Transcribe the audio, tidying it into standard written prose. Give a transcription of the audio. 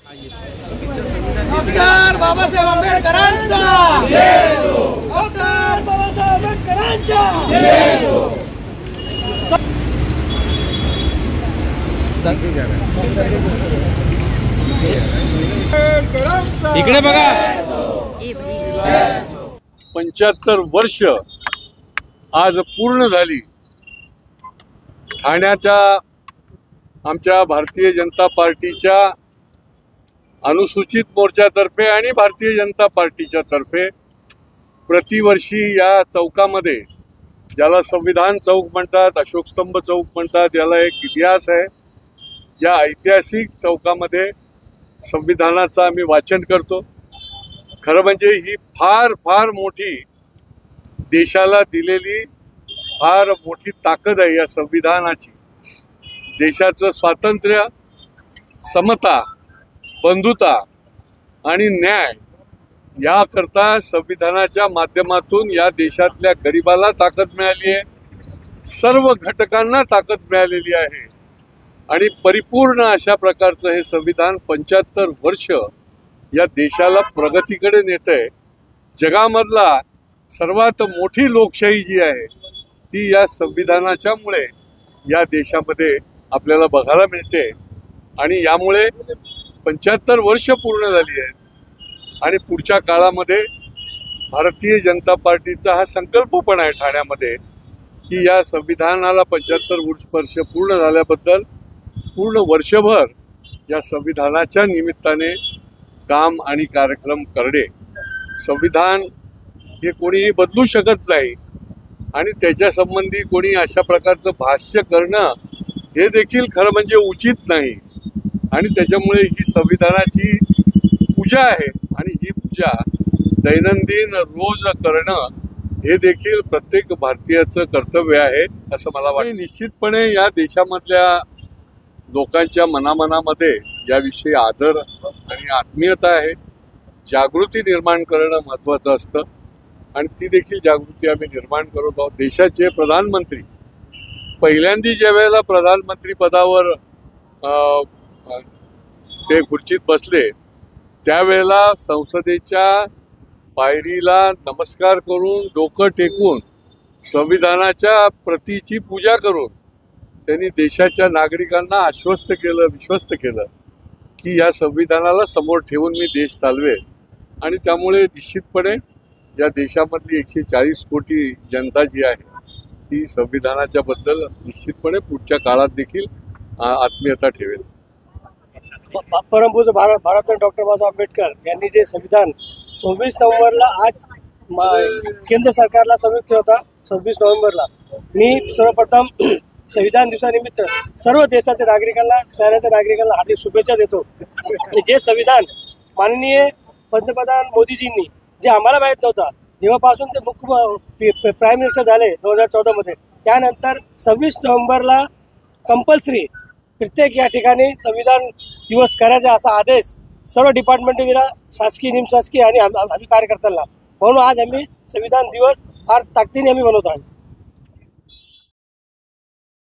Doctor Babasaheb आंबेडकरांचा जय हो. Doctor Babasaheb आंबेडकरांचा जय हो. इकडे बघा. 75 वर्ष आज पूर्ण झाली. ठाण्याच्या आमच्या भारतीय जनता पार्टीच्या अनुसूचित मोर्चातर्फे आणि भारतीय जनता पार्टीच्या तर्फे प्रतिवर्षी या चौकामध्ये, ज्याला संविधान चौक म्हणतात, अशोकस्तंभ चौक म्हणतात, याला एक इतिहास आहे. या ऐतिहासिक चौकामध्ये संविधानाचं आम्ही वाचन करतो. खरं म्हणजे ही फार फार मोठी देशाला दिलेली फार मोठी ताकद आहे या संविधानाची. देशाचं स्वातंत्र्य, समता, बंधुता आणि न्याय याकरता संविधानाच्या माध्यमातून या देशातल्या गरिबाला ताकद मिळाली आहे, सर्व घटकांना ताकद मिळालेली आहे. आणि परिपूर्ण अशा प्रकारचं हे संविधान 75 वर्ष या देशाला प्रगतीकडे नेत आहे. जगामधला सर्वात मोठी लोकशाही जी आहे ती या संविधानाच्यामुळे या देशामध्ये आपल्याला बघायला मिळते. आणि यामुळे 75 वर्ष पूर्ण झाली आहेत. आणि पुढच्या काळामध्ये भारतीय जनता पार्टीचा हा संकल्प पण आहे ठाण्यामध्ये की या संविधानाला 75 वर्ष पूर्ण झाल्याबद्दल पूर्ण वर्षभर या संविधानाच्या निमित्ताने काम आणि कार्यक्रम करणे. संविधान हे कोणीही बदलू शकत नाही आणि त्याच्यासंबंधी कोणी अशा प्रकारचं भाष्य करणं हे देखील खरं म्हणजे उचित नाही. आणि त्याच्यामुळे ही संविधानाची पूजा आहे आणि ही पूजा दैनंदिन रोज करणं हे देखील प्रत्येक भारतीयाचं कर्तव्य आहे असं मला वाटतं. निश्चितपणे या देशामधल्या लोकांच्या मनामध्ये याविषयी आदर आणि आत्मीयता आहे. जागृती निर्माण करणं महत्त्वाचं असतं आणि ती देखील जागृती आम्ही निर्माण करत आहोत. देशाचे प्रधानमंत्री पहिल्यांदा ज्या वेळेला प्रधानमंत्री पदावर ते खुर्चीत बसले त्यावेळेला संसदेच्या पायरीला नमस्कार करून, डोकं टेकून, संविधानाच्या प्रतीची पूजा करून त्यांनी देशाच्या नागरिकांना आश्वस्त केलं, विश्वस्त केलं की या संविधानाला समोर ठेवून मी देश चालवेल. आणि त्यामुळे निश्चितपणे या देशामधली 140 कोटी जनता जी आहे ती संविधानाच्या बद्दल निश्चितपणे पुढच्या काळात देखील आत्मीयता ठेवेल. परमपूज्य भारतरत्न डॉक्टर बाबासाहेब आंबेडकर यांनी जे संविधान 26 नोव्हेंबरला आज केंद्र सरकारला सबमिट केला होता. 26 नोव्हेंबरला मी सर्वप्रथम संविधान दिवसानिमित्त सर्व देशाच्या नागरिकांना, शहराच्या नागरिकांना हार्दिक शुभेच्छा देतो. जे संविधान माननीय पंतप्रधान मोदीजींनी जे आम्हाला माहीत नव्हतं जेव्हापासून ते मुख्य प्राईम मिनिस्टर झाले 2014 त्यानंतर 26 नोव्हेंबरला कंपल्सरी प्रत्येक या ठिकाणी संविधान दिवस करायचा असा आदेश सर्व डिपार्टमेंटने दिला, शासकीय, निमशासकीय आणि आम्ही कार्यकर्त्यांना. म्हणून आज आम्ही संविधान दिवस फार ताकदीने आम्ही बनवत आहोत.